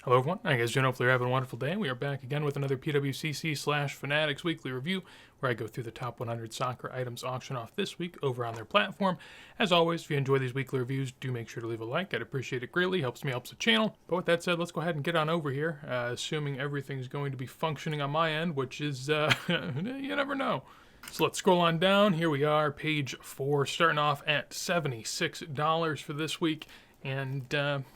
Hello everyone, I guess hopefully you're having a wonderful day. We are back again with another PWCC/Fanatics weekly review where I go through the top 100 soccer items auctioned off this week over on their platform. As always, if you enjoy these weekly reviews, do make sure to leave a like. I'd appreciate it greatly, helps me, helps the channel. But with that said, let's go ahead and get on over here, assuming everything's going to be functioning on my end, which is, you never know. So let's scroll on down. Here we are, page 4, starting off at $76 for this week. And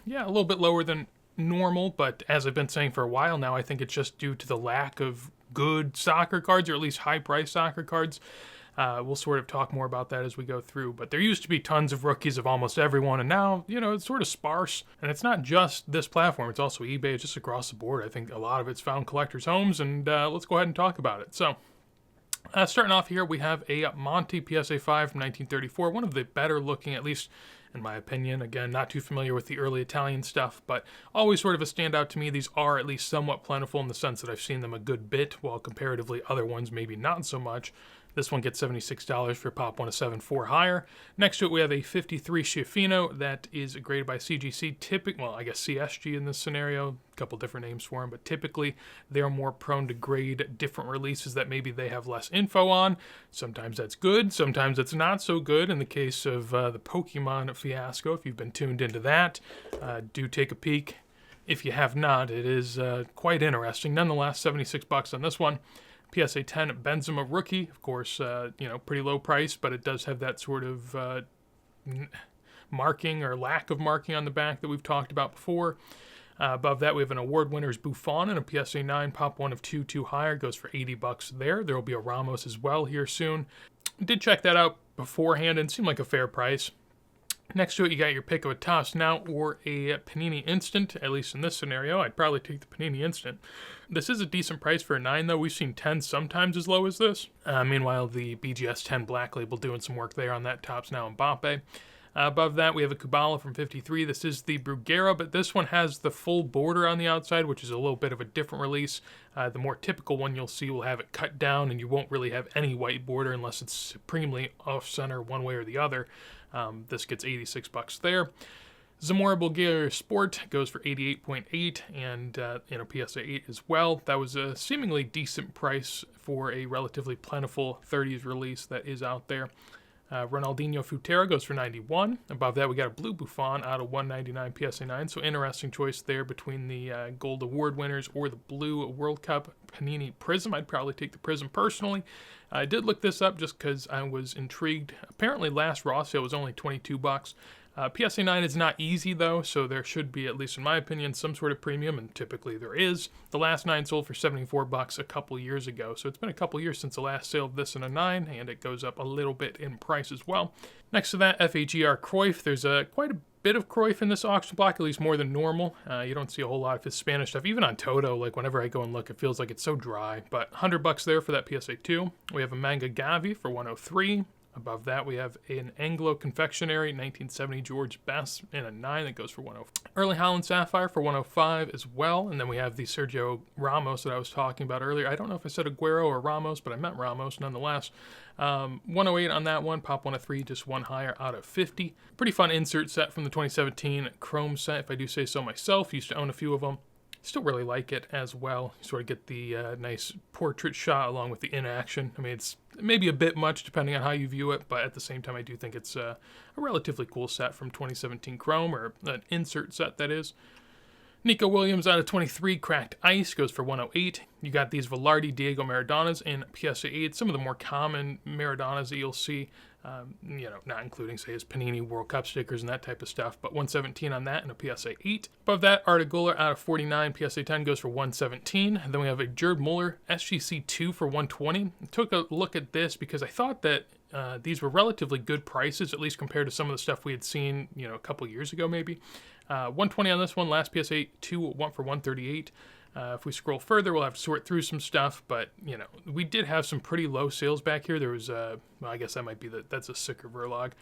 yeah, a little bit lower than normal, but as I've been saying for a while now, I think it's just due to the lack of good soccer cards, or at least high-priced soccer cards. We'll sort of talk more about that as we go through, but there used to be tons of rookies of almost everyone, and now, it's sort of sparse. And it's not just this platform, it's also eBay. It's just across the board. I think a lot of it's found collectors' homes, and let's go ahead and talk about it. So, starting off here, we have a Monty PSA 5 from 1934, one of the better looking, at least in my opinion. Again, not too familiar with the early Italian stuff, but always sort of a standout to me. These are at least somewhat plentiful in the sense that I've seen them a good bit, while comparatively other ones maybe not so much. This one gets $76 for pop 1 to 7, 4 higher. Next to it, we have a 53 Schiaffino that is graded by CGC. Well, I guess CSG in this scenario. A couple different names for them, but typically they're more prone to grade different releases that maybe they have less info on. Sometimes that's good, sometimes it's not so good. In the case of the Pokemon fiasco, if you've been tuned into that, do take a peek. If you have not, it is quite interesting. Nonetheless, $76 on this one. PSA 10 Benzema rookie, of course, pretty low price, but it does have that sort of marking or lack of marking on the back that we've talked about before. Above that, we have an award winner's Buffon and a PSA 9 pop 1 of 2, 2 higher. Goes for $80 there. There will be a Ramos as well here soon. Did check that out beforehand and seemed like a fair price. Next to it, you got your pick of a Toss Now or a Panini Instant. At least in this scenario, I'd probably take the Panini Instant. This is a decent price for a 9, though. We've seen 10 sometimes as low as this. Meanwhile, the BGS 10 Black Label doing some work there on that Tops Now Mbappe. Above that, we have a Kubala from 53. This is the Bruguera, but this one has the full border on the outside, which is a little bit of a different release. The more typical one you'll see will have it cut down, and you won't really have any white border unless it's supremely off-center one way or the other. This gets $86 there. Zamora Bulgaria Sport goes for 88.8 and PSA 8 as well. That was a seemingly decent price for a relatively plentiful 30s release that is out there. Ronaldinho Futera goes for 91. Above that, we got a blue Buffon out of 199 PSA 9. So interesting choice there between the Gold Award winners or the blue World Cup Panini Prism. I'd probably take the Prism personally. I did look this up just because I was intrigued. Apparently, last raw sale was only $22. PSA 9 is not easy, though, so there should be, at least in my opinion, some sort of premium, and typically there is. The last 9 sold for $74 a couple years ago, so it's been a couple years since the last sale of this in a 9, and it goes up a little bit in price as well. Next to that, FAGR Cruyff. There's quite a bit of Cruyff in this auction block, at least more than normal. You don't see a whole lot of his Spanish stuff. Even on Toto, like whenever I go and look, it feels like it's so dry. But $100 there for that PSA 2. We have a Manga Gavi for 103. Above that, we have an Anglo Confectionery 1970 George Best in a 9 that goes for 105. Early Holland Sapphire for 105 as well. And then we have the Sergio Ramos that I was talking about earlier. I don't know if I said Aguero or Ramos, but I meant Ramos nonetheless. 108 on that one. Pop 103, just 1 higher out of 50. Pretty fun insert set from the 2017 Chrome set, if I do say so myself. Used to own a few of them. Still really like it as well. You sort of get the nice portrait shot along with the inaction. I mean, it's maybe a bit much depending on how you view it, but at the same time, I do think it's a relatively cool set from 2017 Chrome, or an insert set, that is. Nico Williams out of 23, Cracked Ice, goes for 108. You got these Velarde Diego Maradonas in PSA 8, some of the more common Maradonas that you'll see, not including, say, his Panini World Cup stickers and that type of stuff, but 117 on that and a PSA 8. Above that, Artigola out of 49, PSA 10 goes for 117. And then we have a Gerd Muller SGC 2 for 120. I took a look at this because I thought that these were relatively good prices, at least compared to some of the stuff we had seen, a couple years ago maybe. 120 on this one. Last PSA 2 went for 138. If we scroll further, we'll have to sort through some stuff, but, we did have some pretty low sales back here. There was, I guess that might be that's a sicker Verlog.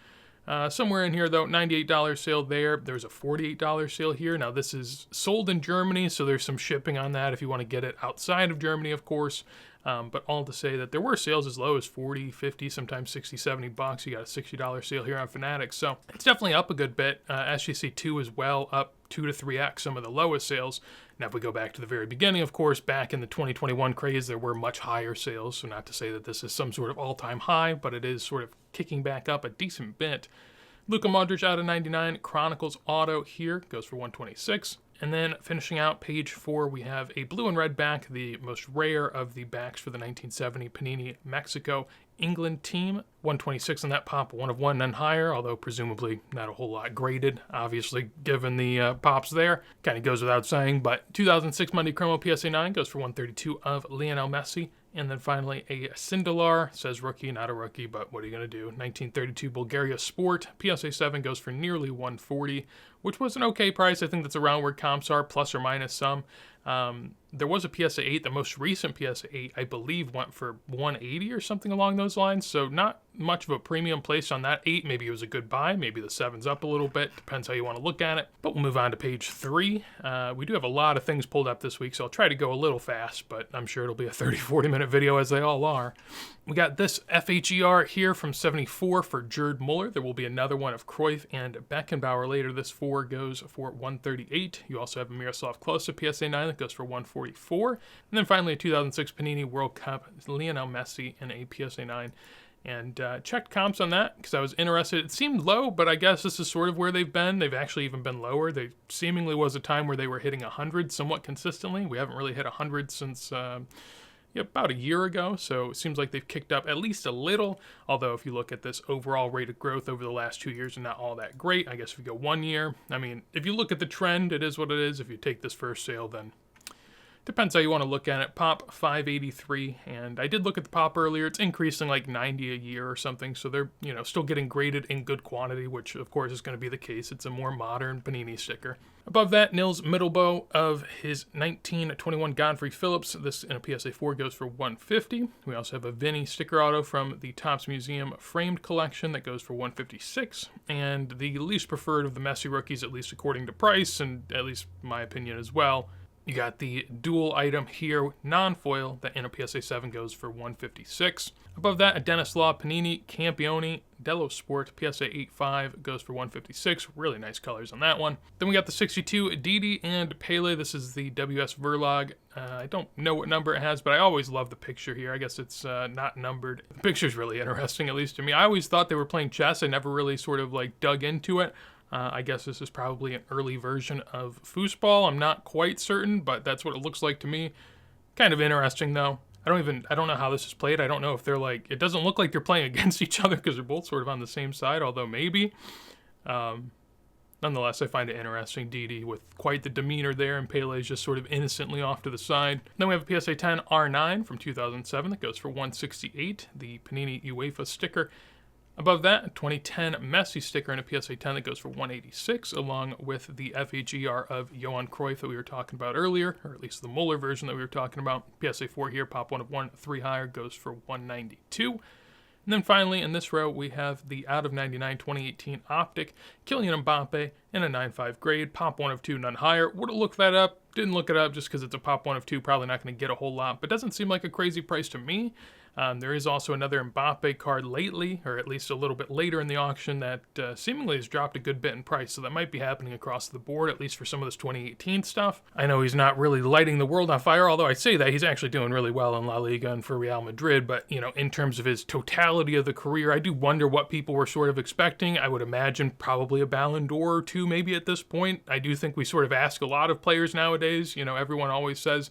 Somewhere in here, though, $98 sale there. There's a $48 sale here. Now, this is sold in Germany, so there's some shipping on that if you want to get it outside of Germany, of course. But all to say that there were sales as low as 40, 50, sometimes 60, 70 bucks. You got a $60 sale here on Fanatics. So it's definitely up a good bit. SGC2 as well, up 2 to 3x some of the lowest sales. Now, if we go back to the very beginning, of course, back in the 2021 craze, there were much higher sales. So not to say that this is some sort of all-time high, but it is sort of kicking back up a decent bit. Luka Modric out of 99. Chronicles Auto here goes for 126. And then finishing out page 4, we have a blue and red back, the most rare of the backs for the 1970 Panini Mexico England team. 126 on that pop, 1 of 1, none higher, although presumably not a whole lot graded, obviously, given the pops there. Kind of goes without saying, but 2006 Monday Chromo PSA 9 goes for 132 of Lionel Messi. And then finally a Sindelar, says rookie, not a rookie, but what are you going to do? 1932 Bulgaria Sport, PSA 7 goes for nearly 140, which was an okay price. I think that's around where comps are, plus or minus some. There was a PSA 8, the most recent PSA 8, I believe, went for 180 or something along those lines, so not much of a premium placed on that 8. Maybe it was a good buy, maybe the 7's up a little bit, depends how you want to look at it. But we'll move on to page 3. We do have a lot of things pulled up this week, so I'll try to go a little fast, but I'm sure it'll be a 30-40 minute video as they all are. We got this FHER here from 74 for Gerd Muller. There will be another one of Cruyff and Beckenbauer later. This 4 goes for 138. You also have a Miroslav Klose PSA 9 that goes for 144. And then finally a 2006 Panini World Cup Lionel Messi in a PSA 9. And checked comps on that because I was interested. It seemed low, but I guess this is sort of where they've been. They've actually even been lower. There seemingly was a time where they were hitting 100 somewhat consistently. We haven't really hit 100 since about a year ago, so it seems like they've kicked up at least a little, although if you look at this overall rate of growth over the last 2 years, not all that great. I guess if you go 1 year, I mean, if you look at the trend, it is what it is. If you take this first sale, then depends how you want to look at it. Pop 583, and I did look at the pop earlier. It's increasing like 90 a year or something, so they're still getting graded in good quantity, which of course is going to be the case. It's a more modern Panini sticker. Above that, Nils Middelboe of his 1921 Godfrey Phillips. This in a PSA 4 goes for 150. We also have a Vinny sticker auto from the Topps Museum framed collection that goes for 156. And the least preferred of the Messi rookies, at least according to price, and at least my opinion as well, you got the dual item here, non-foil, that in a PSA 7 goes for 156. Above that, a Dennis Law Panini Campione Dello Sport PSA 8.5 goes for 156. Really nice colors on that one. Then we got the 62 Didi and Pele. This is the WS Verlag. I don't know what number it has, but I always love the picture here. I guess it's not numbered. The picture's really interesting, at least to me. I always thought they were playing chess. I never really sort of like dug into it. I guess this is probably an early version of foosball. I'm not quite certain, but that's what it looks like to me. Kind of interesting, though. I don't know how this is played. I don't know if they're like, it doesn't look like they're playing against each other because they're both sort of on the same side, although maybe. Nonetheless, I find it interesting. Didi with quite the demeanor there, and Pele's just sort of innocently off to the side. Then we have a PSA 10 R9 from 2007 that goes for 168, the Panini UEFA sticker. Above that, a 2010 Messi sticker and a PSA 10 that goes for 186, along with the FHER of Johan Cruyff that we were talking about earlier, or at least the Muller version that we were talking about. PSA 4 here, pop 1 of 1, 3 higher, goes for 192. And then finally, in this row, we have the out of 99 2018 Optic, Kylian Mbappe in a 9.5 grade, pop 1 of 2, none higher. Would have looked that up, didn't look it up just because it's a pop 1 of 2, probably not going to get a whole lot, but doesn't seem like a crazy price to me. There is also another Mbappe card lately, or at least a little bit later in the auction, that seemingly has dropped a good bit in price, so that might be happening across the board, at least for some of this 2018 stuff. I know he's not really lighting the world on fire, although I say that he's actually doing really well in La Liga and for Real Madrid, but, in terms of his totality of the career, I do wonder what people were sort of expecting. I would imagine probably a Ballon d'Or or two maybe at this point. I do think we sort of ask a lot of players nowadays. Everyone always says,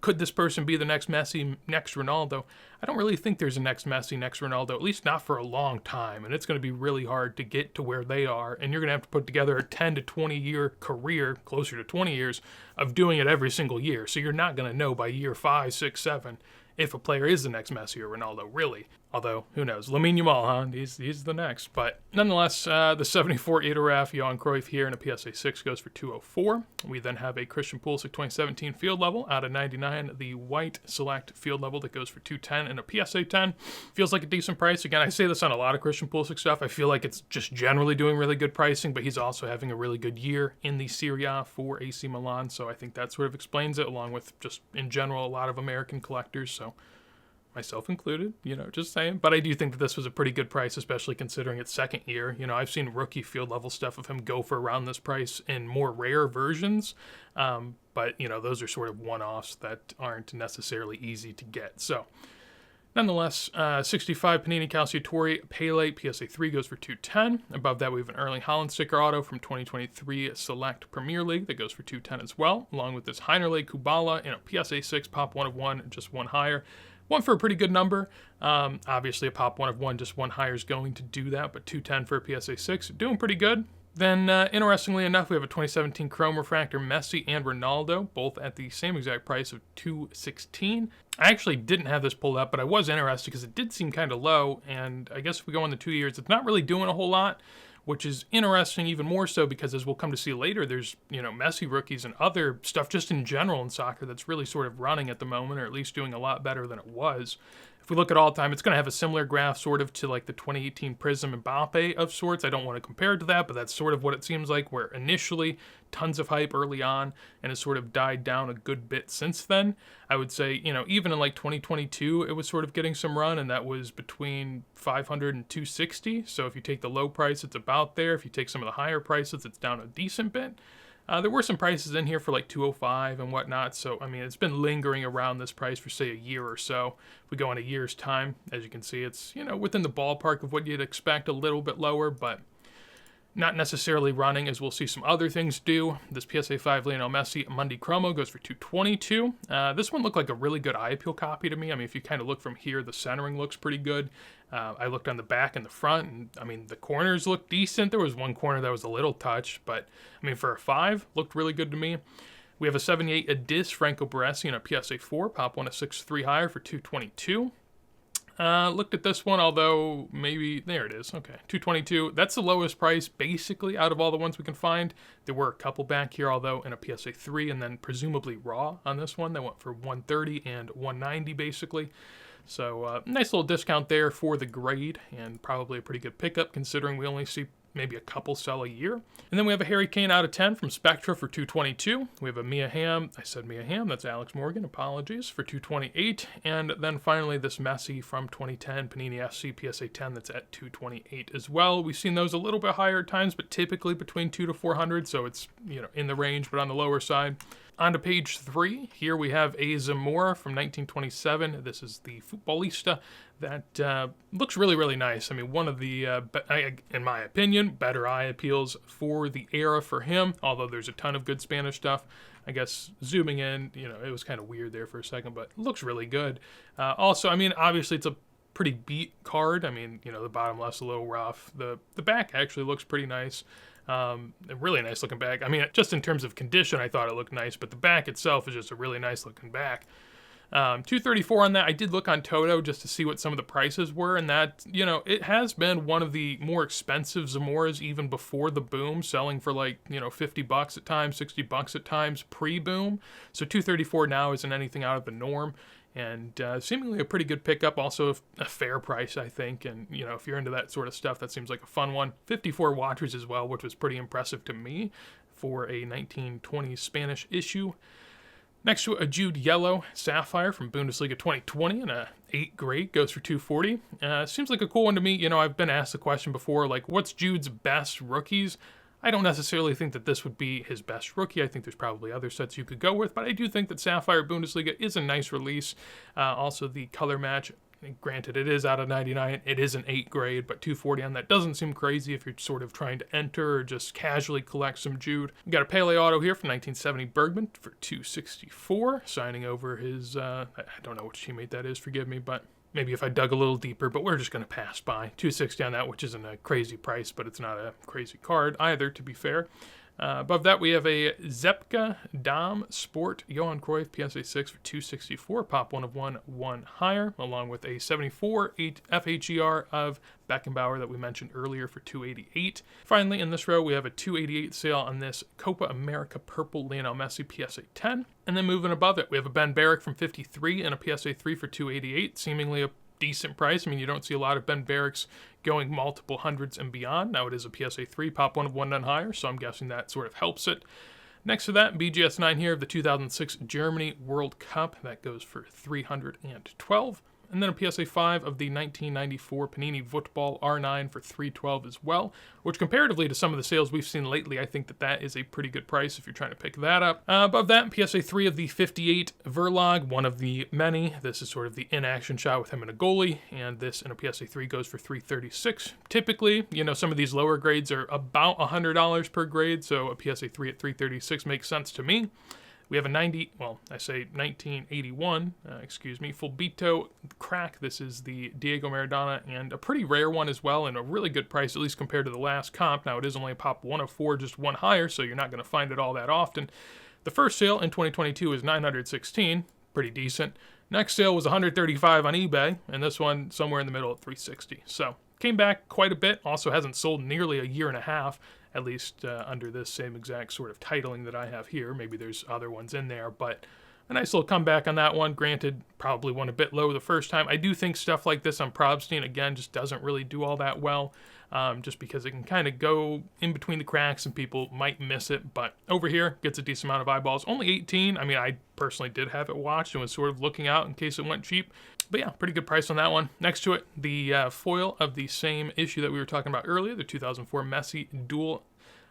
could this person be the next Messi, next Ronaldo? I don't really think there's a next Messi, next Ronaldo, at least not for a long time. And it's going to be really hard to get to where they are. And you're going to have to put together a 10 to 20 year career, closer to 20 years, of doing it every single year. So you're not going to know by year 5, 6, 7 if a player is the next Messi or Ronaldo, really. Although, who knows? Lamine Yamal, huh? He's the next. But nonetheless, the 74 Itoraf Johan Cruyff here in a PSA 6 goes for 204. We then have a Christian Pulisic 2017 field level out of 99, the white select field level that goes for 210 and a PSA 10. Feels like a decent price. Again, I say this on a lot of Christian Pulisic stuff. I feel like it's just generally doing really good pricing, but he's also having a really good year in the Serie A for AC Milan. So I think that sort of explains it, along with just in general a lot of American collectors. So myself included, just saying. But I do think that this was a pretty good price, especially considering its second year. I've seen rookie field level stuff of him go for around this price in more rare versions. But, those are sort of one-offs that aren't necessarily easy to get. So, nonetheless, 65 Panini Calciatore Pele PSA 3 goes for $210. Above that, we have an Erling Haaland sticker auto from 2023 Select Premier League that goes for $210 as well, along with this Heinerle Kubala in a PSA 6 pop 1 of 1, just one higher. One for a pretty good number. Obviously, a pop 1 of 1, just one higher is going to do that, but $210 for a PSA 6, doing pretty good. Then, interestingly enough, we have a 2017 Chrome Refractor Messi and Ronaldo, both at the same exact price of $216. I actually didn't have this pulled up, but I was interested because it did seem kind of low, and I guess if we go on the 2 years, it's not really doing a whole lot, which is interesting even more so because, as we'll come to see later, there's, Messi rookies and other stuff just in general in soccer that's really sort of running at the moment, or at least doing a lot better than it was. If we look at all time, it's going to have a similar graph sort of to like the 2018 Prism Mbappe of sorts. I don't want to compare it to that, but that's sort of what it seems like, where initially tons of hype early on and has sort of died down a good bit since then. I would say, even in like 2022, it was sort of getting some run, and that was between 500 and 260. So if you take the low price, it's about there. If you take some of the higher prices, it's down a decent bit. There were some prices in here for like 205 and whatnot, so I mean it's been lingering around this price for say a year or so. If we go in a year's time, as you can see, it's within the ballpark of what you'd expect, a little bit lower, but not necessarily running, as we'll see some other things do. This PSA 5 Lionel Messi Mundi Chromo goes for $222. This one looked like a really good eye appeal copy to me. I mean, if you kind of look from here, the centering looks pretty good. I looked on the back and the front, and I mean, the corners looked decent. There was one corner that was a little touched, but I mean, for a 5, looked really good to me. We have a 78 Adis Franco Baresi and a PSA 4, pop 1 of 6.3 higher for $222. Looked at this one, although maybe, there it is, okay, $222. That's the lowest price, basically, out of all the ones we can find. There were a couple back here, although, in a PSA 3, and then presumably raw on this one. They went for $130 and $190, basically. So, nice little discount there for the grade, and probably a pretty good pickup, considering we only see maybe a couple sell a year. And then we have a Harry Kane out of 10 from Spectra for $222. We have a Mia Hamm, I said Mia Hamm, that's Alex Morgan, apologies, for $228. And then finally this Messi from 2010 Panini FC PSA 10 that's at $228 as well. We've seen those a little bit higher at times, but typically between $200 to $400, so it's in the range, but on the lower side. On to page 3, here we have a Zamora from 1927. This is the Futbolista that looks really, really nice. I mean, one of the, in my opinion, better eye appeals for the era for him, although there's a ton of good Spanish stuff. I guess zooming in, it was kind of weird there for a second, but it looks really good. Also, I mean, obviously it's a pretty beat card. I mean, the bottom left's a little rough. The back actually looks pretty nice. A really nice looking back. I mean, just in terms of condition, I thought it looked nice, but the back itself is just a really nice looking back. $234 on that. I did look on Toto just to see what some of the prices were, and that, it has been one of the more expensive Zamoras even before the boom, selling for like, $50 at times, $60 at times pre-boom. So $234 now isn't anything out of the norm. And seemingly a pretty good pickup, also a fair price, I think. And, if you're into that sort of stuff, that seems like a fun one. 54 watchers as well, which was pretty impressive to me for a 1920s Spanish issue. Next to a Jude Yellow Sapphire from Bundesliga 2020 and a 8 grade goes for $240. Seems like a cool one to me. I've been asked the question before, like, what's Jude's best rookies? I don't necessarily think that this would be his best rookie. I think there's probably other sets you could go with, but I do think that Sapphire Bundesliga is a nice release. Also, the color match, granted, it is out of 99. It is an 8 grade, but $240 on that doesn't seem crazy if you're sort of trying to enter or just casually collect some Jude. We got a Pele auto here from 1970 Bergman for $264, signing over his, I don't know which teammate that is, forgive me, but maybe if I dug a little deeper, but we're just going to pass by. $260 on that, which isn't a crazy price, but it's not a crazy card either, to be fair. Above that, we have a Zepka Dam Sport Johan Cruyff PSA 6 for $264, pop 1 of 1, 1 higher, along with a 74 FHER of Beckenbauer that we mentioned earlier for $288. Finally, in this row, we have a $288 sale on this Copa America Purple Lionel Messi PSA 10. And then moving above it, we have a Ben Barrick from 53 and a PSA 3 for $288, seemingly a decent price. I mean, you don't see a lot of Ben Barracks going multiple hundreds and beyond. Now it is a PSA 3, pop 1 of 1, none higher, so I'm guessing that sort of helps it. Next to that, BGS 9 here of the 2006 Germany World Cup. That goes for $312. and then a PSA 5 of the 1994 Panini Football R9 for $312 as well, which comparatively to some of the sales we've seen lately, I think that is a pretty good price if you're trying to pick that up. Above that, PSA 3 of the 58 Verlag, one of the many. This is sort of the in-action shot with him and a goalie, and this in a PSA 3 goes for $336. Typically, some of these lower grades are about $100 per grade, so a PSA 3 at $336 makes sense to me. We have a 1981, Fulbito crack. This is the Diego Maradona, and a pretty rare one as well, and a really good price, at least compared to the last comp. Now, it is only a pop 104, just one higher, so you're not going to find it all that often. The first sale in 2022 was $916, pretty decent. Next sale was $135 on eBay, and this one somewhere in the middle at $360. So, came back quite a bit, also hasn't sold nearly a year and a half, at least under this same exact sort of titling that I have here. Maybe there's other ones in there, but a nice little comeback on that one. Granted, probably went a bit low the first time. I do think stuff like this on Probstein, again, just doesn't really do all that well, just because it can kind of go in between the cracks and people might miss it. But over here, gets a decent amount of eyeballs. Only 18. I mean, I personally did have it watched and was sort of looking out in case it went cheap. But yeah, pretty good price on that one. Next to it, the foil of the same issue that we were talking about earlier, the 2004 Messi Duel.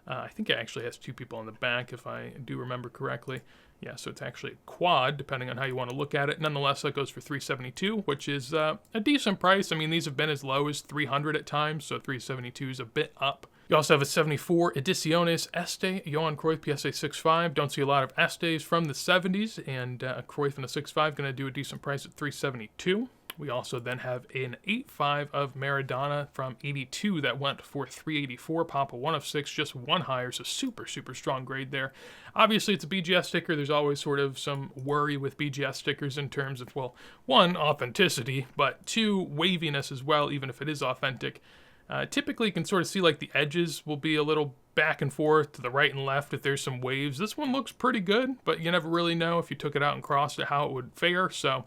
I think it actually has two people on the back, if I do remember correctly. Yeah, so it's actually a quad, depending on how you want to look at it. Nonetheless, that goes for $372, which is a decent price. I mean, these have been as low as $300 at times, so $372 is a bit up. You also have a 74 Ediciones Este, Johan Cruyff PSA 6.5. Don't see a lot of Estes from the 70s, and Cruyff in a 6.5 going to do a decent price at $372. We also then have an 8.5 of Maradona from 82 that went for $384. Papa 1 of 6, just one higher, so super, super strong grade there. Obviously, it's a BGS sticker. There's always sort of some worry with BGS stickers in terms of, well, one, authenticity, but two, waviness as well, even if it is authentic. Typically, you can sort of see like the edges will be a little back and forth to the right and left if there's some waves. This one looks pretty good, but you never really know if you took it out and crossed it how it would fare, so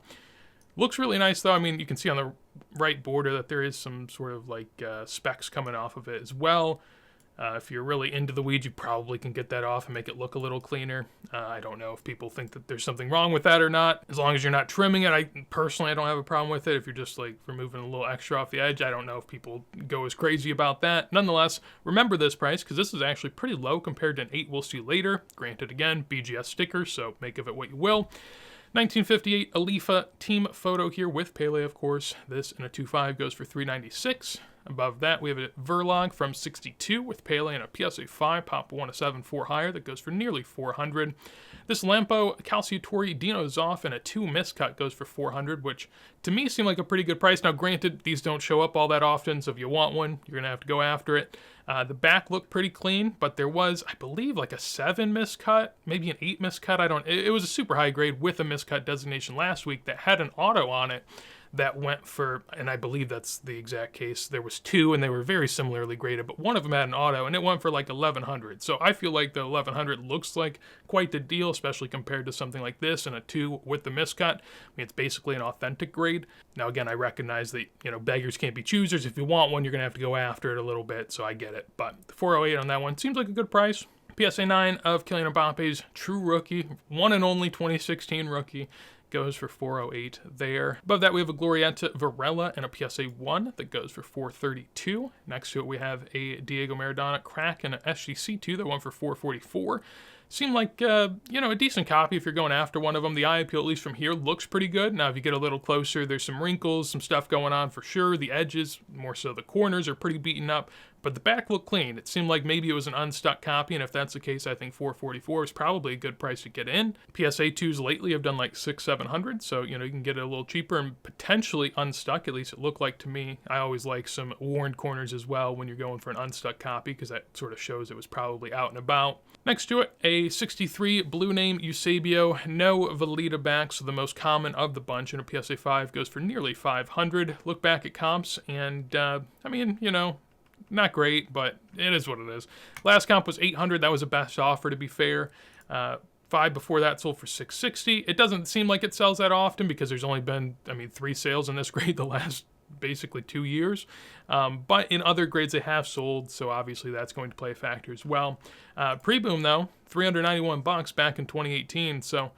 looks really nice, though. I mean, you can see on the right border that there is some sort of like specks coming off of it as well. If you're really into the weeds, you probably can get that off and make it look a little cleaner. I don't know if people think that there's something wrong with that or not. As long as you're not trimming it, I don't have a problem with it. If you're just like removing a little extra off the edge, I don't know if people go as crazy about that. Nonetheless, remember this price because this is actually pretty low compared to an 8 we'll see later. Granted, again, BGS stickers, so make of it what you will. 1958 Alifa team photo here with Pele, of course. This in a 2.5 goes for $396. Above that, we have a Verlag from 62 with Pele and a PSA 5, pop 1 of 7, 4 higher, that goes for nearly $400. This Lampo Calciatore Dino Zoff and a 2 miscut goes for $400, which to me seemed like a pretty good price. Now, granted, these don't show up all that often, so if you want one, you're going to have to go after it. The back looked pretty clean, but there was, I believe, like a 7 miscut, maybe an 8 miscut. It was a super high grade with a miscut designation last week that had an auto on it that went for, and I believe that's the exact case, there was 2 and they were very similarly graded, but one of them had an auto and it went for like $1,100. So I feel like the $1,100 looks like quite the deal, especially compared to something like this and a 2 with the miscut. I mean, it's basically an authentic grade. Now again, I recognize that, beggars can't be choosers. If you want one, you're gonna have to go after it a little bit, so I get it. But the 408 on that one seems like a good price. PSA 9 of Kylian Mbappe's true rookie, one and only 2016 rookie, goes for $408 there. Above that, we have a Glorieta Varela and a PSA 1 that goes for $432. Next to it, we have a Diego Maradona crack and an SGC 2 that went for $444. Seemed like, a decent copy if you're going after one of them. The eye appeal, at least from here, looks pretty good. Now, if you get a little closer, there's some wrinkles, some stuff going on for sure. The edges, more so the corners, are pretty beaten up, but the back looked clean. It seemed like maybe it was an unstuck copy, and if that's the case, I think $444 is probably a good price to get in. PSA 2s lately have done like $600-700, so, you can get it a little cheaper and potentially unstuck, at least it looked like to me. I always like some worn corners as well when you're going for an unstuck copy, because that sort of shows it was probably out and about. Next to it, a 63 Blue Name Eusebio, no Velita back, so the most common of the bunch, and a PSA 5 goes for nearly $500. Look back at comps, and, not great, but it is what it is. Last comp was $800. That was a best offer, to be fair. 5 before that sold for $660. It doesn't seem like it sells that often because there's only been, 3 sales in this grade the last basically 2 years. But in other grades they have sold, so obviously that's going to play a factor as well. Pre-boom, though, $391 back in 2018, so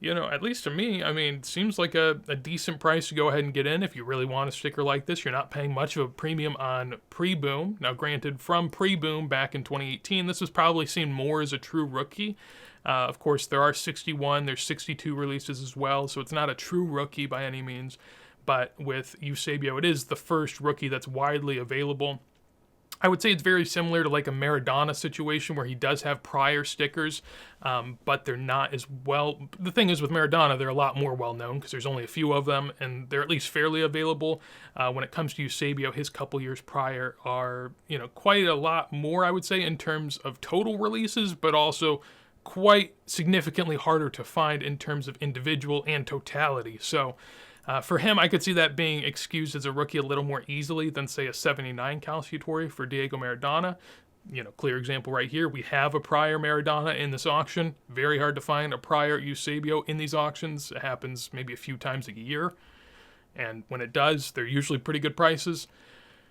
at least to me, I mean, seems like a decent price to go ahead and get in if you really want a sticker like this. You're not paying much of a premium on pre-boom. Now, granted, from pre-boom back in 2018, this was probably seen more as a true rookie. Of course, there are 61, there's 62 releases as well, so it's not a true rookie by any means. But with Eusebio, it is the first rookie that's widely available. I would say it's very similar to like a Maradona situation where he does have prior stickers, but they're not as well. The thing is with Maradona, they're a lot more well known because there's only a few of them and they're at least fairly available. When it comes to Eusebio, his couple years prior are, quite a lot more, I would say, in terms of total releases, but also quite significantly harder to find in terms of individual and totality. So for him, I could see that being excused as a rookie a little more easily than, say, a 79 Calciatore for Diego Maradona. Clear example right here. We have a prior Maradona in this auction. Very hard to find a prior Eusebio in these auctions. It happens maybe a few times a year. And when it does, they're usually pretty good prices.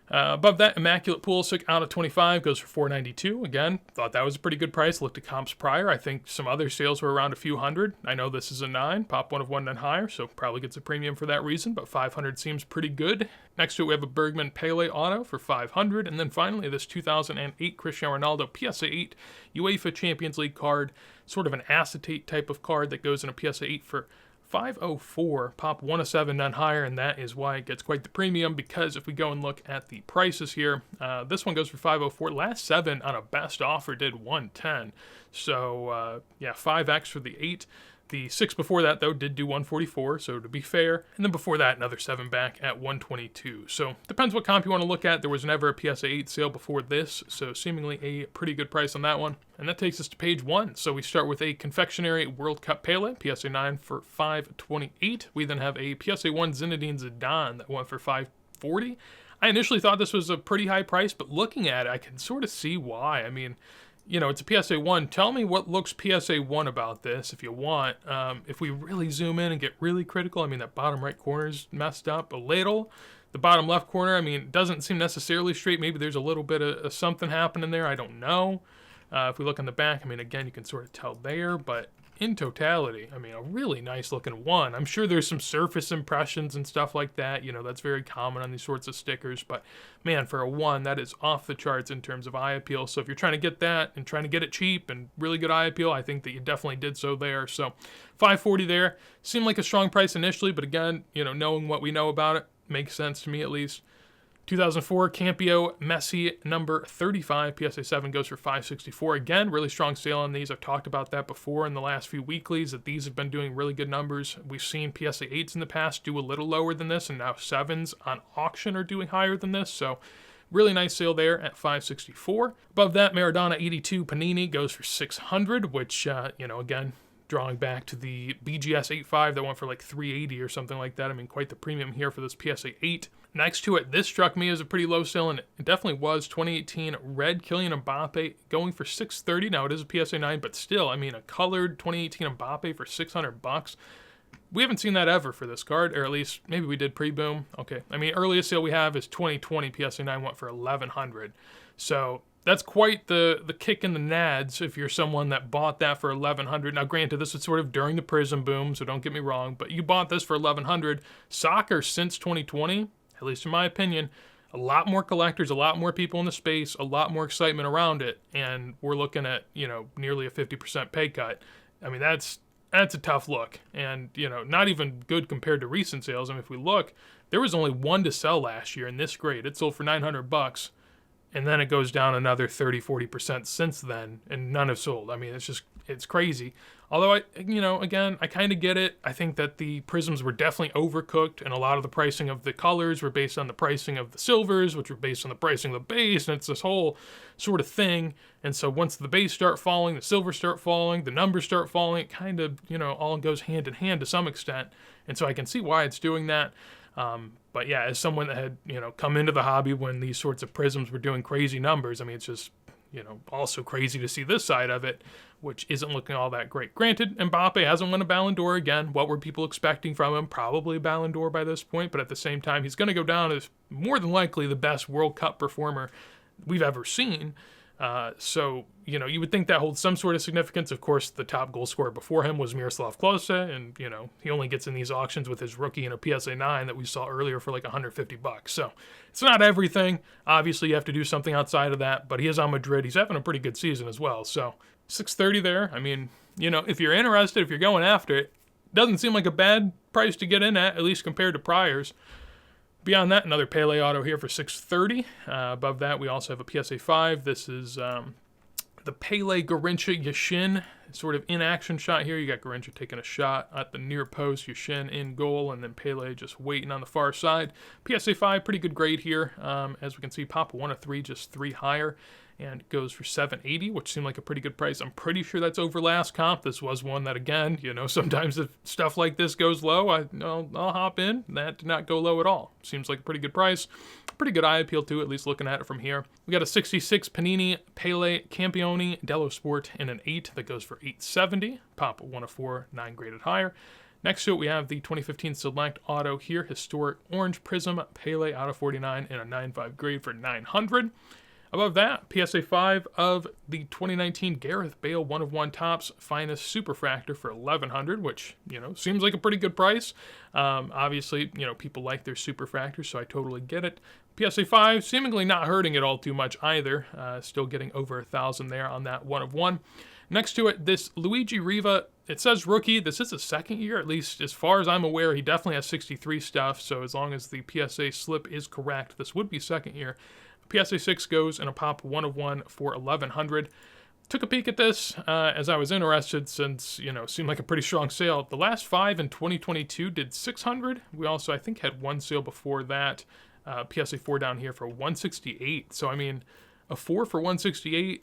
Above that, Immaculate Pulisic out of 25 goes for $492. Again, thought that was a pretty good price. Looked at comps prior. I think some other sales were around a few hundred. I know this is a 9, pop 1 of 1 and higher, so probably gets a premium for that reason, but 500 seems pretty good. Next to it, we have a Bergman Pele auto for 500, and then finally this 2008 Cristiano Ronaldo PSA 8 UEFA Champions League card, sort of an acetate type of card that goes in a PSA 8 for 504, pop 1 of 7, none higher, and that is why it gets quite the premium, because if we go and look at the prices here, this one goes for 504. Last 7 on a best offer did 110. So, 5x for the 8. The 6 before that, though, did do 144, so to be fair. And then before that, another 7 back at 122. So, depends what comp you want to look at. There was never a PSA 8 sale before this, so seemingly a pretty good price on that one. And that takes us to page 1. So we start with a Confectionery World Cup Pele, PSA 9 for 528. We then have a PSA 1 Zinedine Zidane that went for 540. I initially thought this was a pretty high price, but looking at it, I can sort of see why. I mean, it's a PSA 1. Tell me what looks PSA 1 about this if you want. If we really zoom in and get really critical, I mean, that bottom right corner is messed up a little. The bottom left corner, I mean, it doesn't seem necessarily straight. Maybe there's a little bit of something happening there. I don't know. If we look on the back, I mean, again, you can sort of tell there, but in totality, I mean, a really nice looking one. I'm sure there's some surface impressions and stuff like that. That's very common on these sorts of stickers, but man, for a 1, that is off the charts in terms of eye appeal. So if you're trying to get that and trying to get it cheap and really good eye appeal, I think that you definitely did so there. So 540 there seemed like a strong price initially, but again, knowing what we know about it makes sense to me at least. 2004 Campio Messi number 35 PSA 7 goes for 564. Again, really strong sale on these. I've talked about that before in the last few weeklies, that these have been doing really good numbers. We've seen PSA 8s in the past do a little lower than this, and now 7s on auction are doing higher than this. So really nice sale there at 564. Above that, Maradona 82 Panini goes for 600, which, again, drawing back to the BGS 85 that went for like 380 or something like that. I mean, quite the premium here for this PSA 8. Next to it, this struck me as a pretty low sale, and it definitely was. 2018 red Kylian Mbappe going for 630. Now, it is a PSA 9, but still, I mean, a colored 2018 Mbappe for $600. We haven't seen that ever for this card, or at least maybe we did pre-boom. Okay, I mean, earliest sale we have is 2020 PSA 9 went for $1,100. So that's quite the kick in the nads if you're someone that bought that for $1,100. Now, granted, this was sort of during the Prism boom, so don't get me wrong, but you bought this for $1,100. Soccer since 2020, at least in my opinion, a lot more collectors, a lot more people in the space, a lot more excitement around it, and we're looking at, nearly a 50% pay cut. I mean, that's a tough look, and, not even good compared to recent sales. I mean, if we look, there was only 1 to sell last year in this grade. It sold for $900, and then it goes down another 30-40% since then, and none have sold. I mean, it's crazy. Although, again, I kind of get it. I think that the Prisms were definitely overcooked, and a lot of the pricing of the colors were based on the pricing of the silvers, which were based on the pricing of the base, and it's this whole sort of thing. And so once the base start falling, the silvers start falling, the numbers start falling, it kind of, all goes hand in hand to some extent. And so I can see why it's doing that. But yeah, as someone that had, come into the hobby when these sorts of Prisms were doing crazy numbers, I mean, it's just, also crazy to see this side of it, which isn't looking all that great. Granted, Mbappe hasn't won a Ballon d'Or again. What were people expecting from him? Probably a Ballon d'Or by this point, but at the same time, he's going to go down as more than likely the best World Cup performer we've ever seen. So, you would think that holds some sort of significance. Of course, the top goal scorer before him was Miroslav Klose, and, he only gets in these auctions with his rookie and a PSA 9 that we saw earlier for like $150. So it's not everything. Obviously, you have to do something outside of that, but he is on Madrid. He's having a pretty good season as well. So 630 there. I mean, if you're interested, if you're going after it, doesn't seem like a bad price to get in at least compared to priors. Beyond that, another Pele auto here for $630. Above that, we also have a PSA 5. This is the Pele Garrincha Yashin sort of in-action shot here. You got Garrincha taking a shot at the near post, Yashin in goal, and then Pele just waiting on the far side. PSA 5, pretty good grade here. As we can see, Pop 1 of 3, just 3 higher, and goes for $780, which seemed like a pretty good price. I'm pretty sure that's over last comp. This was one that, again, sometimes if stuff like this goes low, I'll hop in. That did not go low at all. Seems like a pretty good price. Pretty good eye appeal too, at least looking at it from here. We got a 66 Panini Pele Campione Dello Sport in an 8 that goes for $870. Pop 1 of 4, 9 graded higher. Next to it, we have the 2015 Select Auto here, Historic Orange Prism Pele out of 49 in a 9.5 grade for $900. Above that, PSA 5 of the 2019 Gareth Bale 1 of 1 Topps Finest Superfractor for $1,100, which, seems like a pretty good price. Obviously, people like their Superfractors, so I totally get it. PSA 5 seemingly not hurting it all too much either. Still getting over 1,000 there on that 1 of 1. Next to it, this Luigi Riva, it says rookie. This is a second year, at least as far as I'm aware. He definitely has 63 stuff, so as long as the PSA slip is correct, this would be second year. PSA 6 goes in a Pop 1 of 1 for $1,100. Took a peek at this as I was interested since, it seemed like a pretty strong sale. The last 5 in 2022 did $600. We also, I think, had one sale before that. PSA 4 down here for $168. So, I mean, a 4 for $168,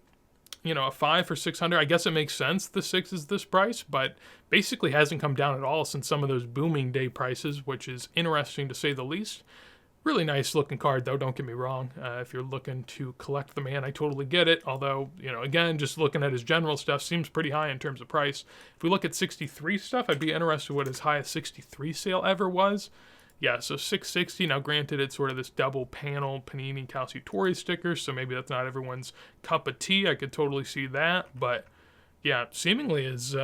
a 5 for $600. I guess it makes sense the 6 is this price, but basically hasn't come down at all since some of those booming day prices, which is interesting to say the least. Really nice looking card, though, don't get me wrong. If you're looking to collect the man, I totally get it. Although, again, just looking at his general stuff seems pretty high in terms of price. If we look at 63 stuff, I'd be interested what his highest 63 sale ever was. Yeah, so $660. Now, granted, it's sort of this double panel Panini Calciatore sticker, so maybe that's not everyone's cup of tea. I could totally see that. But, yeah, seemingly is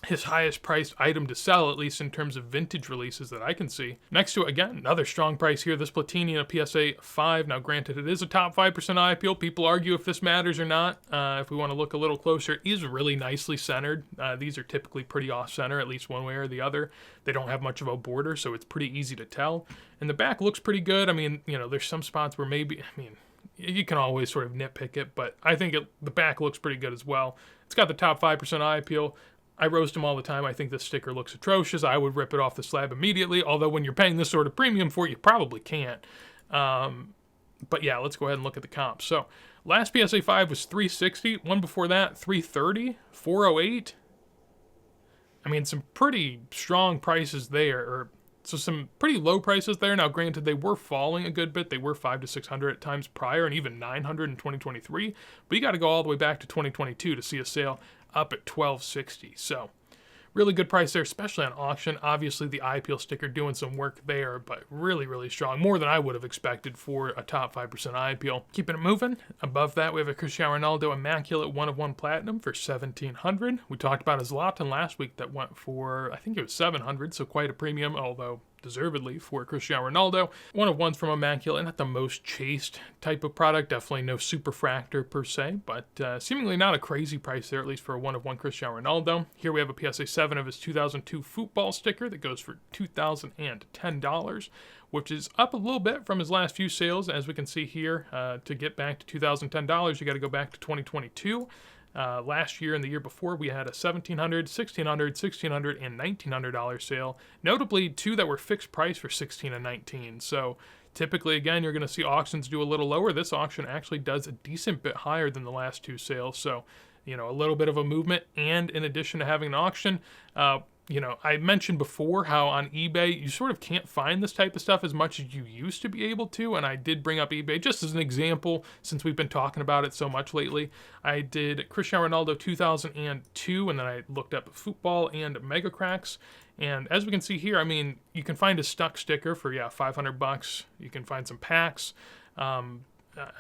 his highest priced item to sell, at least in terms of vintage releases that I can see. Next to it, again, another strong price here. This Platini in a PSA 5. Now, granted, it is a top 5% eye appeal. People argue if this matters or not. If we want to look a little closer, it is really nicely centered. These are typically pretty off-center, at least one way or the other. They don't have much of a border, so it's pretty easy to tell. And the back looks pretty good. I mean, there's some spots where maybe, you can always sort of nitpick it, but I think the back looks pretty good as well. It's got the top 5% eye appeal. I roast him all the time. I think this sticker looks atrocious. I would rip it off the slab immediately, although when you're paying this sort of premium for it, you probably can't. But yeah, let's go ahead and look at the comps. So last PSA 5 was $360. One before that, $330, $408. I mean, some pretty strong prices there, so some pretty low prices there. Now, granted, they were falling a good bit. They were $500 to $600 at times prior, and even $900 in 2023. But you got to go all the way back to 2022 to see a sale up at $1,260. So really good price there, especially on auction. Obviously, the eye appeal sticker doing some work there, but really, really strong. More than I would have expected for a top 5% eye appeal. Keeping it moving. Above that, we have a Cristiano Ronaldo Immaculate 1 of 1 Platinum for $1,700. We talked about his Zlatan last week that went for, I think it was $700, so quite a premium, although deservedly for Cristiano Ronaldo. 1 of 1's from Immaculate, not the most chased type of product, definitely no Superfractor per se, but seemingly not a crazy price there, at least for a 1 of 1 Cristiano Ronaldo. Here we have a PSA 7 of his 2002 football sticker that goes for $2,010, which is up a little bit from his last few sales. As we can see here, to get back to $2,010, you got to go back to 2022. Last year and the year before, we had a $1,700, $1,600, $1,600, and $1,900 sale. Notably, 2 that were fixed price for $16 and $19. So typically, again, you're going to see auctions do a little lower. This auction actually does a decent bit higher than the last 2 sales. So, a little bit of a movement. And in addition to having an auction, I mentioned before how on eBay, you sort of can't find this type of stuff as much as you used to be able to, and I did bring up eBay just as an example since we've been talking about it so much lately. I did Cristiano Ronaldo 2002, and then I looked up football and Mega Cracks, and as we can see here, I mean, you can find a stuck sticker for, $500. You can find some packs. I'm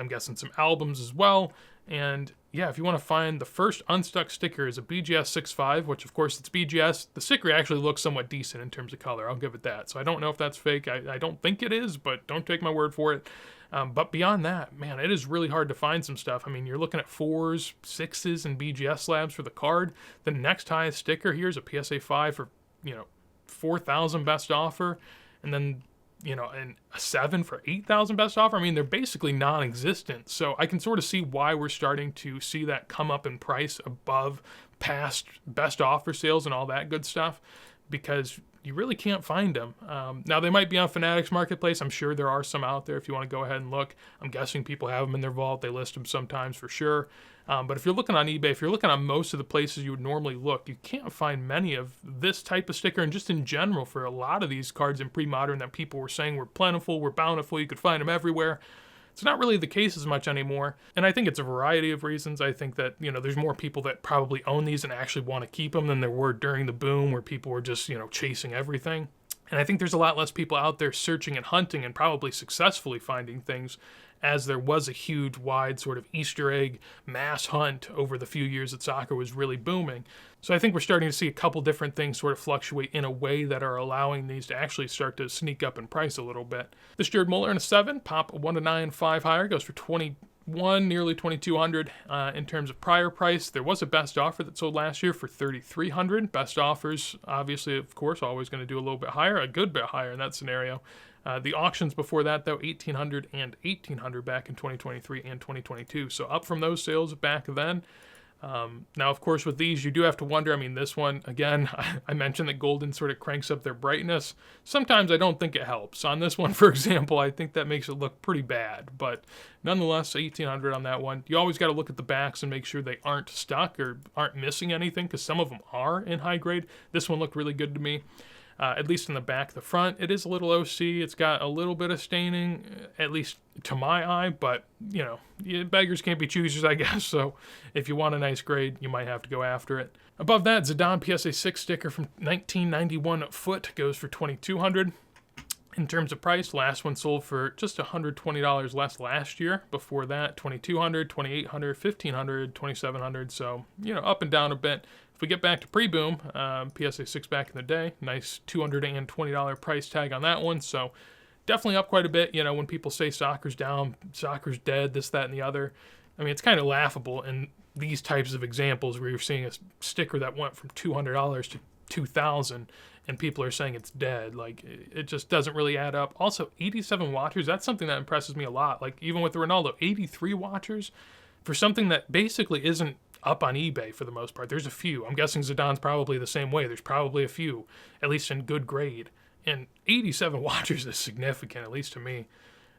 guessing some albums as well. And yeah, if you want to find the first unstuck sticker is a BGS 6.5, which of course it's BGS. The sticker actually looks somewhat decent in terms of color. I'll give it that. So I don't know if that's fake. I don't think it is, but don't take my word for it. But beyond that, man, it is really hard to find some stuff. I mean, you're looking at 4s, 6s, and BGS slabs for the card. The next highest sticker here is a PSA 5 for, 4,000 best offer. And then, and a 7 for 8,000 best offer. I mean, they're basically non-existent. So I can sort of see why we're starting to see that come up in price above past best offer sales and all that good stuff, because you really can't find them. Now, they might be on Fanatics Marketplace. I'm sure there are some out there if you want to go ahead and look. I'm guessing people have them in their vault. They list them sometimes for sure. But if you're looking on eBay, if you're looking on most of the places you would normally look, you can't find many of this type of sticker. And just in general, for a lot of these cards in pre-modern that people were saying were plentiful, were bountiful, you could find them everywhere. It's not really the case as much anymore. And I think it's a variety of reasons. I think that, there's more people that probably own these and actually want to keep them than there were during the boom where people were just, chasing everything. And I think there's a lot less people out there searching and hunting and probably successfully finding things, as there was a huge, wide sort of Easter egg mass hunt over the few years that soccer was really booming. So I think we're starting to see a couple different things sort of fluctuate in a way that are allowing these to actually start to sneak up in price a little bit. This Jared Muller in a 7, pop 1 to 9, 5 higher, goes for 21, nearly 2,200 in terms of prior price. There was a best offer that sold last year for 3,300. Best offers, obviously, of course, always going to do a little bit higher, a good bit higher in that scenario. The auctions before that, though, 1,800 and 1,800 back in 2023 and 2022. So up from those sales back then. Now, of course, with these, you do have to wonder. I mean, this one, again, I mentioned that Goldin sort of cranks up their brightness. Sometimes I don't think it helps. On this one, for example, I think that makes it look pretty bad. But nonetheless, 1,800 on that one. You always got to look at the backs and make sure they aren't stuck or aren't missing anything, because some of them are in high grade. This one looked really good to me. At least in the back. The front, it is a little OC. It's got a little bit of staining, at least to my eye, but, beggars can't be choosers, I guess. So if you want a nice grade, you might have to go after it. Above that, Zidane PSA 6 sticker from 1991 foot goes for $2,200. In terms of price, last one sold for just $120 less last year. Before that, $2,200, $2,800, $1,500, $2,700. So, up and down a bit. If we get back to pre-boom, PSA 6 back in the day, nice $220 price tag on that one. So definitely up quite a bit. When people say soccer's down, soccer's dead, this, that, and the other. I mean, it's kind of laughable in these types of examples where you're seeing a sticker that went from $200 to $2,000 and people are saying it's dead. Like, it just doesn't really add up. Also, 87 watchers, that's something that impresses me a lot. Like, even with the Ronaldo, 83 watchers for something that basically isn't up on eBay for the most part. There's a few. I'm guessing Zidane's probably the same way. There's probably a few, at least in good grade. And 87 watchers is significant, at least to me.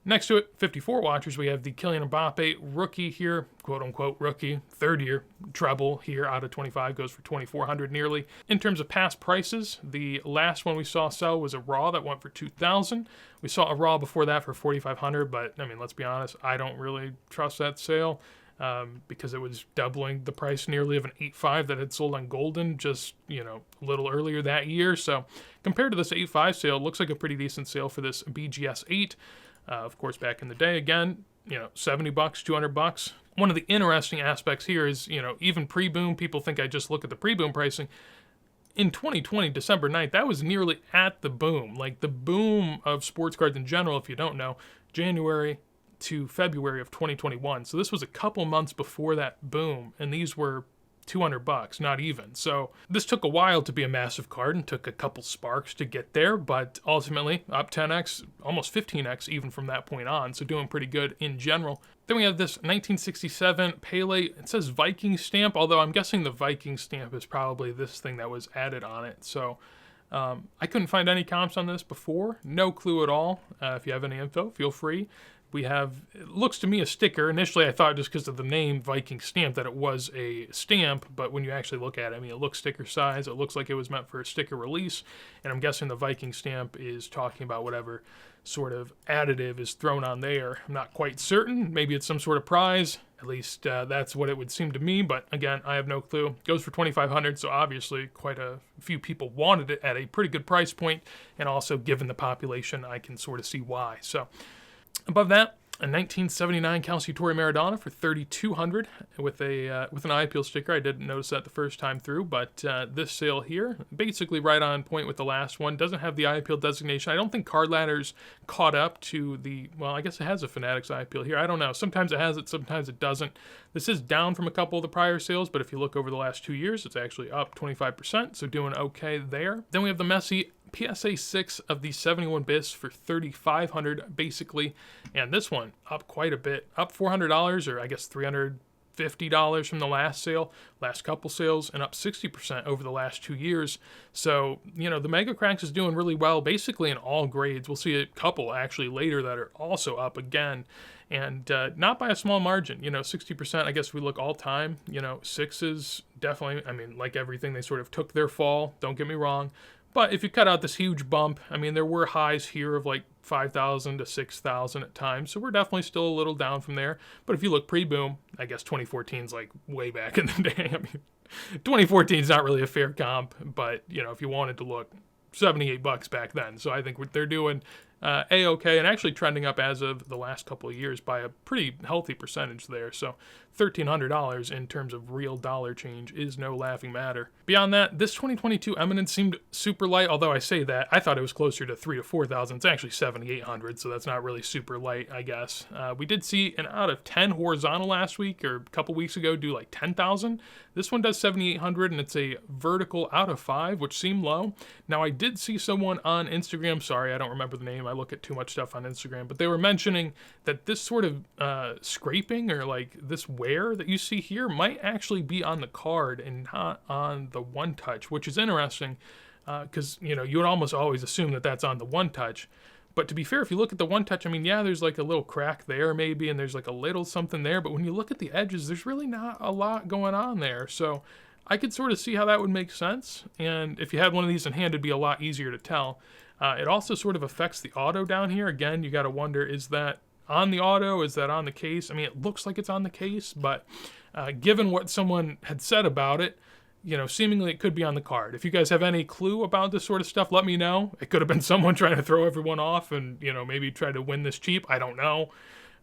Next to it, 54 watchers, we have the Kylian Mbappe rookie here, quote-unquote rookie, third year treble here out of 25, goes for $2,400 nearly. In terms of past prices, the last one we saw sell was a Raw that went for $2,000. We saw a Raw before that for $4,500, but, I mean, let's be honest, I don't really trust that sale. Because it was doubling the price nearly of an 8.5 that had sold on Goldin just, a little earlier that year. So compared to this 8.5 sale, it looks like a pretty decent sale for this BGS 8. Of course, back in the day, again, $70, $200. One of the interesting aspects here is, even pre-boom, people think I just look at the pre-boom pricing. In 2020, December 9th, that was nearly at the boom. Like the boom of sports cards in general, if you don't know, January to February of 2021. So this was a couple months before that boom, and these were $200, not even. So this took a while to be a massive card and took a couple sparks to get there, but ultimately up 10x, almost 15x even from that point on. So doing pretty good in general. Then we have this 1967 Pele. It says Viking stamp, although I'm guessing the Viking stamp is probably this thing that was added on it. So I couldn't find any comps on this before. No clue at all. If you have any info, feel free. We have, it looks to me, a sticker. Initially, I thought just because of the name Viking stamp that it was a stamp, but when you actually look at it, I mean, it looks sticker size. It looks like it was meant for a sticker release, and I'm guessing the Viking stamp is talking about whatever sort of additive is thrown on there. I'm not quite certain. Maybe it's some sort of prize. At least that's what it would seem to me, but again, I have no clue. Goes for $2,500, so obviously quite a few people wanted it at a pretty good price point, and also given the population, I can sort of see why. So above that, a 1979 Calciatore Maradona for $3,200 with an eye appeal sticker. I didn't notice that the first time through, but this sale here, basically right on point with the last one. Doesn't have the eye appeal designation. I don't think Card Ladder's caught up to the, well, I guess it has a Fanatics eye appeal here. I don't know. Sometimes it has it, sometimes it doesn't. This is down from a couple of the prior sales, but if you look over the last 2 years, it's actually up 25%, so doing okay there. Then we have the Messi PSA 6 of the 71 bis for $3,500 basically, and this one up quite a bit, up $400, or I guess $350 from the last sale, last couple sales, and up 60% over the last 2 years. So, you know, the Mega Cracks is doing really well basically in all grades. We'll see a couple actually later that are also up again, and not by a small margin. You know, 60%, I guess we look all time, you know, sixes definitely, I mean, like everything, they sort of took their fall, don't get me wrong. But if you cut out this huge bump, I mean, there were highs here of like 5,000 to 6,000 at times, so we're definitely still a little down from there. But if you look pre-boom, I guess 2014 is like way back in the day. I mean, 2014 is not really a fair comp, but, you know, if you wanted to look, $78 back then. So I think what they're doing A-okay, and actually trending up as of the last couple of years by a pretty healthy percentage there. So $1,300 in terms of real dollar change is no laughing matter. Beyond that, this 2022 Eminence seemed super light, although I say that, I thought it was closer to 3,000 to 4,000. It's actually 7,800, so that's not really super light, I guess. We did see an out of 10 horizontal last week, or a couple weeks ago, do like 10,000. This one does 7,800, and it's a vertical out of 5, which seemed low. Now, I did see someone on Instagram, sorry, I don't remember the name, I look at too much stuff on Instagram, but they were mentioning that this sort of scraping, or like this wear that you see here, might actually be on the card and not on the One Touch, which is interesting, because, you know, you would almost always assume that that's on the One Touch. But to be fair, if you look at the One Touch, I mean, yeah, there's like a little crack there maybe, and there's like a little something there, but when you look at the edges, there's really not a lot going on there. So I could sort of see how that would make sense, and if you had one of these in hand, it'd be a lot easier to tell. It also sort of affects the auto down here. Again, you got to wonder, is that on the auto? Is that on the case? I mean, it looks like it's on the case, but given what someone had said about it, you know, seemingly it could be on the card. If you guys have any clue about this sort of stuff, let me know. It could have been someone trying to throw everyone off and, you know, maybe try to win this cheap. I don't know.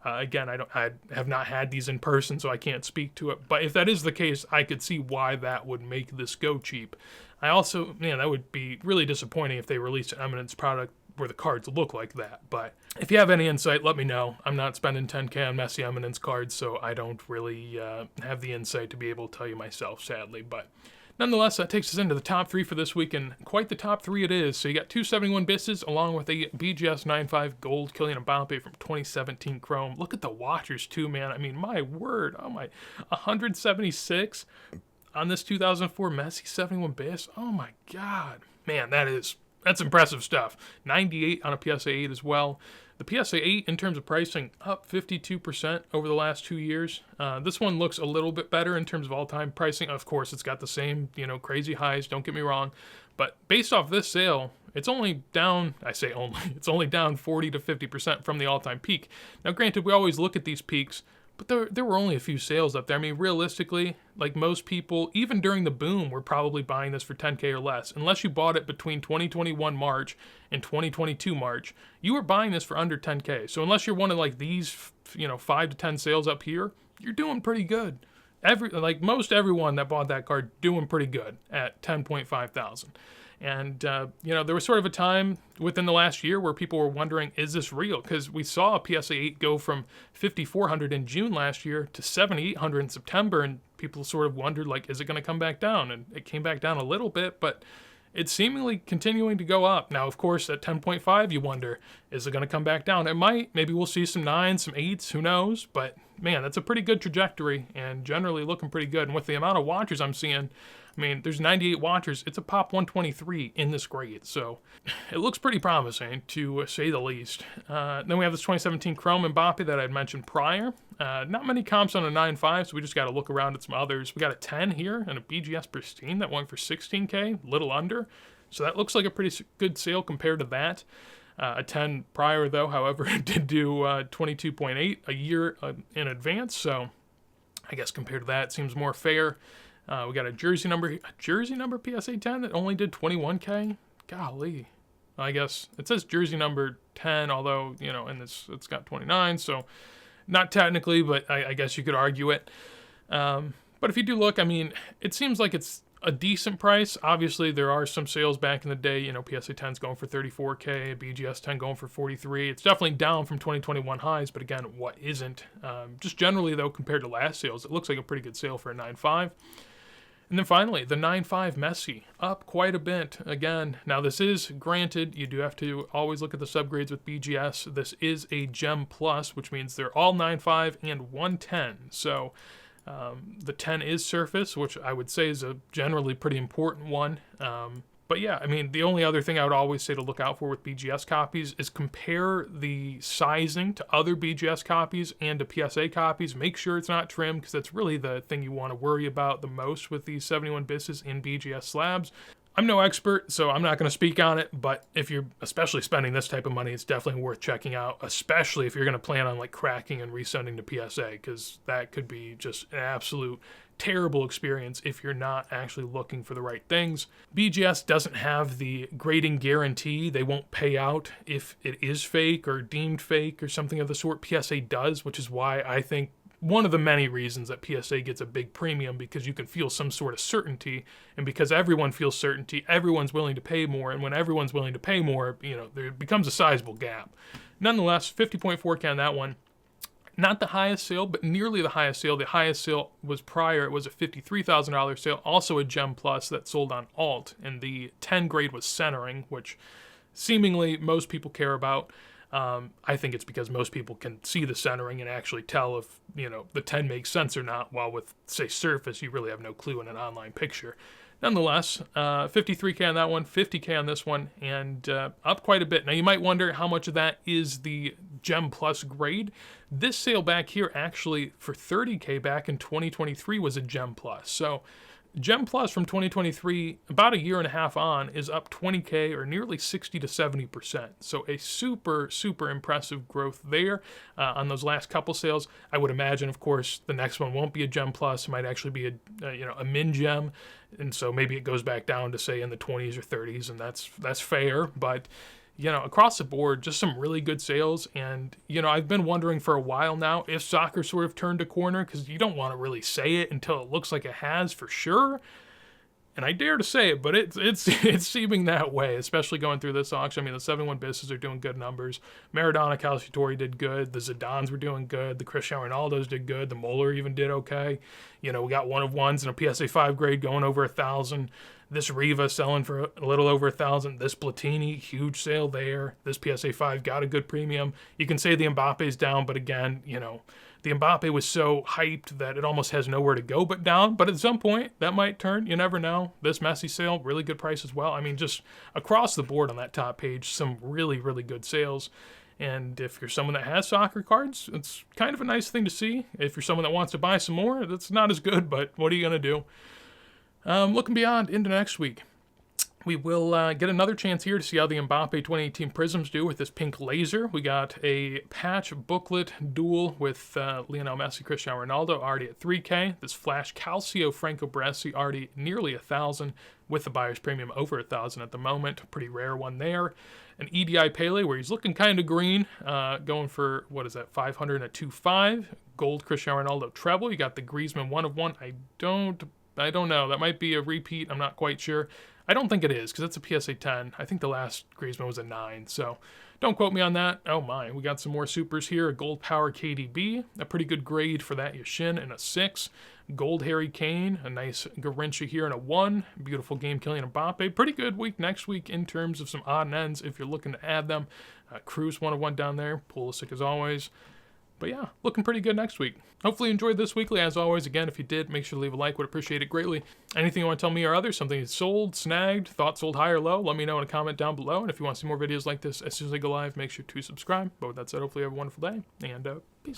Again, I have not had these in person, so I can't speak to it. But if that is the case, I could see why that would make this go cheap. I also, man, that would be really disappointing if they released an Eminence product where the cards look like that. But if you have any insight, let me know. I'm not spending $10K on Messi Eminence cards, so I don't really have the insight to be able to tell you myself, sadly. But nonetheless, that takes us into the top 3 for this week, and quite the top 3 it is. So you got 271 Bisses along with a BGS 9.5 Gold Kylian Mbappe from 2017 Chrome. Look at the watchers too, man. I mean, my word. Oh my, 176 on this 2004 Messi 71 Bis. Oh my God. Man, that's impressive stuff. 98 on a PSA 8 as well. The PSA 8, in terms of pricing, up 52% over the last 2 years. This one looks a little bit better in terms of all-time pricing. Of course, it's got the same, you know, crazy highs, don't get me wrong. But based off this sale, it's only down, I say only, it's only down 40 to 50% from the all-time peak. Now, granted, we always look at these peaks, but there were only a few sales up there. I mean, realistically, like most people, even during the boom, were probably buying this for 10K or less. Unless you bought it between 2021 March and 2022 March, you were buying this for under 10K. So unless you're one of like these, you know, 5 to 10 sales up here, you're doing pretty good. Most everyone that bought that card doing pretty good at 10.5 thousand. And, you know, there was sort of a time within the last year where people were wondering, is this real? Because we saw a PSA 8 go from 5,400 in June last year to 7,800 in September, and people sort of wondered, like, is it going to come back down? And it came back down a little bit, but it's seemingly continuing to go up. Now, of course, at 10.5, you wonder, is it going to come back down? It might. Maybe we'll see some 9s, some 8s, who knows? But, man, that's a pretty good trajectory and generally looking pretty good. And with the amount of watchers I'm seeing, I mean, there's 98 watchers. It's a pop 123 in this grade, so it looks pretty promising, to say the least. Then we have this 2017 Chrome Mbappe that I had mentioned prior. Not many comps on a 9.5, so we just got to look around at some others. We got a 10 here and a BGS Pristine that went for 16K, little under. So that looks like a pretty good sale compared to that. A 10 prior, though, however, it did do 22.8 a year in advance, so I guess compared to that, it seems more fair. We got a jersey number PSA 10 that only did 21K. Golly. I guess it says jersey number 10, although, and it's got 29, so not technically, but I guess you could argue it. But if you do look, I mean, it seems like it's a decent price. Obviously, there are some sales back in the day. PSA 10's going for $34K, BGS 10 going for $43. It's definitely down from 2021 highs, but again, what isn't? Just generally, though, compared to last sales, it looks like a pretty good sale for a 9.5. And then finally, the 9.5 Messi, up quite a bit. Again, now this is, granted, you do have to always look at the subgrades with BGS. This is a Gem Plus, which means they're all 9.5 and 110. So the 10 is surface, which I would say is a generally pretty important one. But yeah, I mean, the only other thing I would always say to look out for with BGS copies is compare the sizing to other BGS copies and to PSA copies. Make sure it's not trimmed, because that's really the thing you want to worry about the most with these 71 bisses in BGS slabs. I'm no expert, so I'm not going to speak on it, but if you're especially spending this type of money, it's definitely worth checking out, especially if you're going to plan on like cracking and resending to PSA, because that could be just an absolute terrible experience if you're not actually looking for the right things. BGS doesn't have the grading guarantee. They won't pay out if it is fake or deemed fake or something of the sort. PSA does, which is why I think one of the many reasons that PSA gets a big premium, because you can feel some sort of certainty, and because everyone feels certainty, everyone's willing to pay more, and when everyone's willing to pay more, there becomes a sizable gap. Nonetheless, 50.4K on that one. Not the highest sale, but nearly the highest sale. The highest sale was prior. It was a $53,000 sale, also a Gem Plus that sold on alt, and the 10 grade was centering, which seemingly most people care about. I think it's because most people can see the centering and actually tell if, the 10 makes sense or not, while with, say, surface, you really have no clue in an online picture. Nonetheless, 53K on that one, 50K on this one, and up quite a bit. Now, you might wonder how much of that is the Gem Plus grade. This sale back here, actually, for 30K back in 2023 was a Gem Plus. So Gem Plus from 2023, about a year and a half on, is up 20K or nearly 60 to 70%. So a super, super impressive growth there on those last couple sales. I would imagine, of course, the next one won't be a Gem Plus. It might actually be a Min Gem. And so maybe it goes back down to, say, in the 20s or 30s, and that's fair. But across the board, just some really good sales. And, I've been wondering for a while now if soccer sort of turned a corner, because you don't want to really say it until it looks like it has for sure. And I dare to say it, but it's seeming that way, especially going through this auction. I mean, the 71 bisses are doing good numbers. Maradona, Calciatore did good. The Zidans were doing good. The Cristiano Ronaldos did good. The Moeller even did okay. We got one of ones in a PSA 5 grade going over 1,000. This Riva selling for a little over 1,000. This Platini, huge sale there. This PSA 5 got a good premium. You can say the Mbappe's down, but again, the Mbappe was so hyped that it almost has nowhere to go but down. But at some point, that might turn. You never know. This Messi sale, really good price as well. I mean, just across the board on that top page, some really, really good sales. And if you're someone that has soccer cards, it's kind of a nice thing to see. If you're someone that wants to buy some more, that's not as good, but what are you going to do? Looking beyond into next week, we will get another chance here to see how the Mbappe 2018 Prisms do with this pink laser. We got a patch booklet duel with Lionel Messi, Cristiano Ronaldo, already at 3K. This Flash Calcio Franco Baresi, already nearly 1,000, with the buyer's premium over 1,000 at the moment. Pretty rare one there. An EDI Pele, where he's looking kind of green, going for, 500 at 2.5. Gold Cristiano Ronaldo treble. You got the Griezmann 1 of 1. I don't know. That might be a repeat. I'm not quite sure. I don't think it is, because it's a PSA 10. I think the last Griezmann was a 9, so don't quote me on that. Oh my, we got some more supers here. A Gold Power KDB, a pretty good grade for that Yashin, and a 6. Gold Harry Kane, a nice Garrincha here, and a 1. Beautiful game killing Mbappe. Pretty good week next week in terms of some odd and ends if you're looking to add them. Cruz 1 of 1 down there. Pulisic as always. But yeah, looking pretty good next week. Hopefully you enjoyed this weekly. As always, again, if you did, make sure to leave a like. Would appreciate it greatly. Anything you want to tell me or others, something you sold, snagged, thought sold high or low, let me know in a comment down below. And if you want to see more videos like this as soon as I go live, make sure to subscribe. But with that said, hopefully you have a wonderful day, and peace.